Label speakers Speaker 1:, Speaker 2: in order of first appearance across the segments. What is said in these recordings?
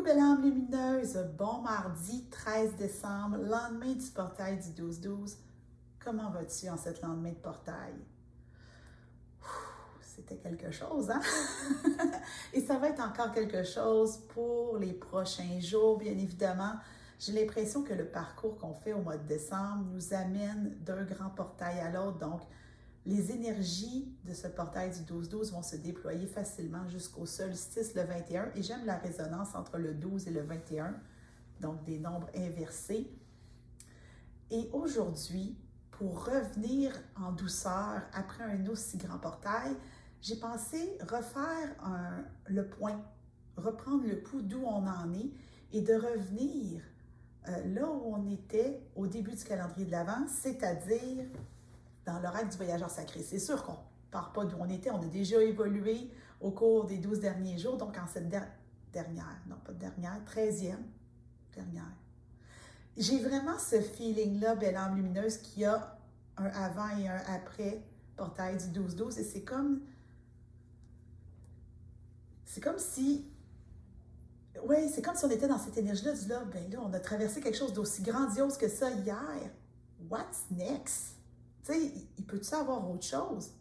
Speaker 1: belle âme lumineuse, bon mardi 13 décembre, lendemain du portail du 12-12. Comment vas-tu en cet lendemain de portail? C'était quelque chose, hein? Et ça va être encore quelque chose pour les prochains jours, bien évidemment. J'ai l'impression que le parcours qu'on fait au mois de décembre nous amène d'un grand portail à l'autre. Donc, les énergies de ce portail du 12-12 vont se déployer facilement jusqu'au solstice le 21. Et j'aime la résonance entre le 12 et le 21, donc des nombres inversés. Et aujourd'hui, pour revenir en douceur après un aussi grand portail, j'ai pensé refaire le point, reprendre le pouls d'où on en est et de revenir là où on était au début du calendrier de l'Avent, c'est-à-dire dans l'oracle du voyageur sacré. C'est sûr qu'on ne part pas d'où on était, on a déjà évolué au cours des 12 derniers jours, donc en cette dernière, 13e dernière. J'ai vraiment ce feeling-là, belle âme lumineuse, qu'il y a un avant et un après portail du 12-12, et c'est comme si on était dans cette énergie-là, on a traversé quelque chose d'aussi grandiose que ça hier. What's next? Tu sais, il peut-tu avoir autre chose?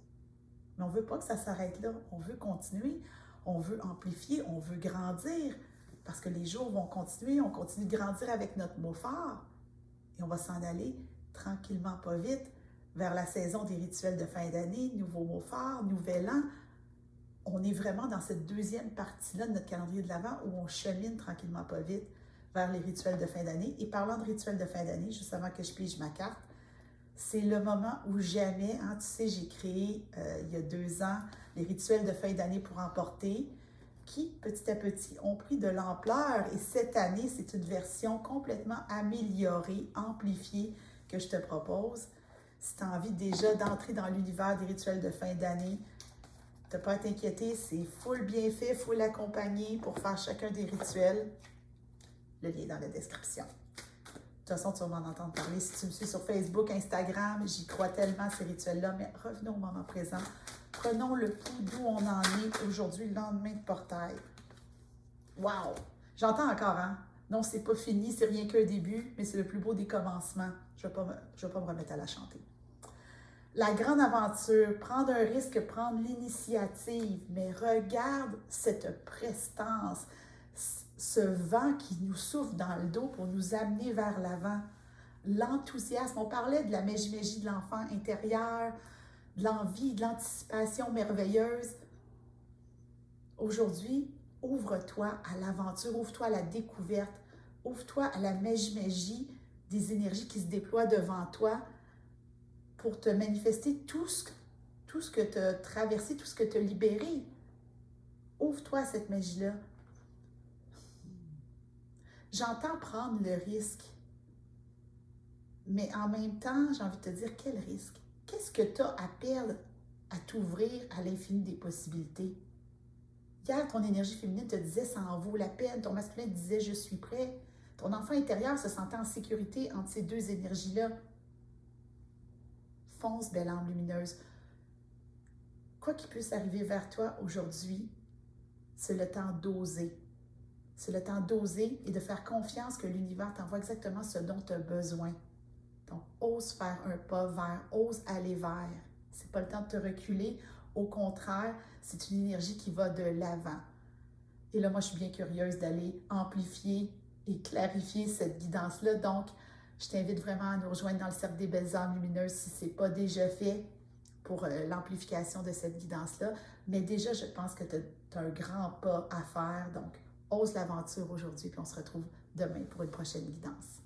Speaker 1: Mais on ne veut pas que ça s'arrête là. On veut continuer, on veut amplifier, on veut grandir. Parce que les jours vont continuer, on continue de grandir avec notre mot fort. Et on va s'en aller tranquillement, pas vite, vers la saison des rituels de fin d'année, nouveau mot fort, nouvel an. On est vraiment dans cette deuxième partie-là de notre calendrier de l'Avent où on chemine tranquillement, pas vite, vers les rituels de fin d'année. Et parlant de rituels de fin d'année, juste avant que je pige ma carte, c'est le moment où jamais, hein, tu sais, j'ai créé il y a 2 ans les rituels de fin d'année pour emporter, qui petit à petit ont pris de l'ampleur. Et cette année, c'est une version complètement améliorée, amplifiée que je te propose. Si tu as envie déjà d'entrer dans l'univers des rituels de fin d'année, tu n'as pas à t'inquiéter, c'est full bien fait, full accompagné pour faire chacun des rituels. Le lien est dans la description. De toute façon, tu vas m'en entendre parler. Si tu me suis sur Facebook, Instagram, j'y crois tellement à ces rituels-là. Mais revenons au moment présent. Prenons le pouls d'où on en est aujourd'hui, le lendemain de portail. Wow! J'entends encore, hein? Non, c'est pas fini, c'est rien qu'un début, mais c'est le plus beau des commencements. Je vais pas me remettre à la chanter. La grande aventure, prendre un risque, prendre l'initiative, mais regarde cette prestance, ce vent qui nous souffle dans le dos pour nous amener vers l'avant. L'enthousiasme, on parlait de la magie de l'enfant intérieur, de l'envie, de l'anticipation merveilleuse. Aujourd'hui, ouvre-toi à l'aventure, ouvre-toi à la découverte, ouvre-toi à la magie des énergies qui se déploient devant toi pour te manifester tout ce que tu as traversé, tout ce que tu as libéré. Ouvre-toi à cette magie-là. J'entends prendre le risque, mais en même temps, j'ai envie de te dire, quel risque? Qu'est-ce que tu as à perdre à t'ouvrir à l'infini des possibilités? Hier, ton énergie féminine te disait « ça en vaut la peine », ton masculin te disait « je suis prêt ». Ton enfant intérieur se sentait en sécurité entre ces deux énergies-là. Fonce, belle âme lumineuse. Quoi qu'il puisse arriver vers toi aujourd'hui, c'est le temps d'oser. C'est le temps d'oser et de faire confiance que l'univers t'envoie exactement ce dont tu as besoin. Donc, ose faire un pas vers, ose aller vers. C'est pas le temps de te reculer. Au contraire, c'est une énergie qui va de l'avant. Et là, moi, je suis bien curieuse d'aller amplifier et clarifier cette guidance-là. Donc, je t'invite vraiment à nous rejoindre dans le cercle des belles âmes lumineuses si ce n'est pas déjà fait pour l'amplification de cette guidance-là. Mais déjà, je pense que tu as un grand pas à faire. Donc, ose l'aventure aujourd'hui, puis on se retrouve demain pour une prochaine guidance.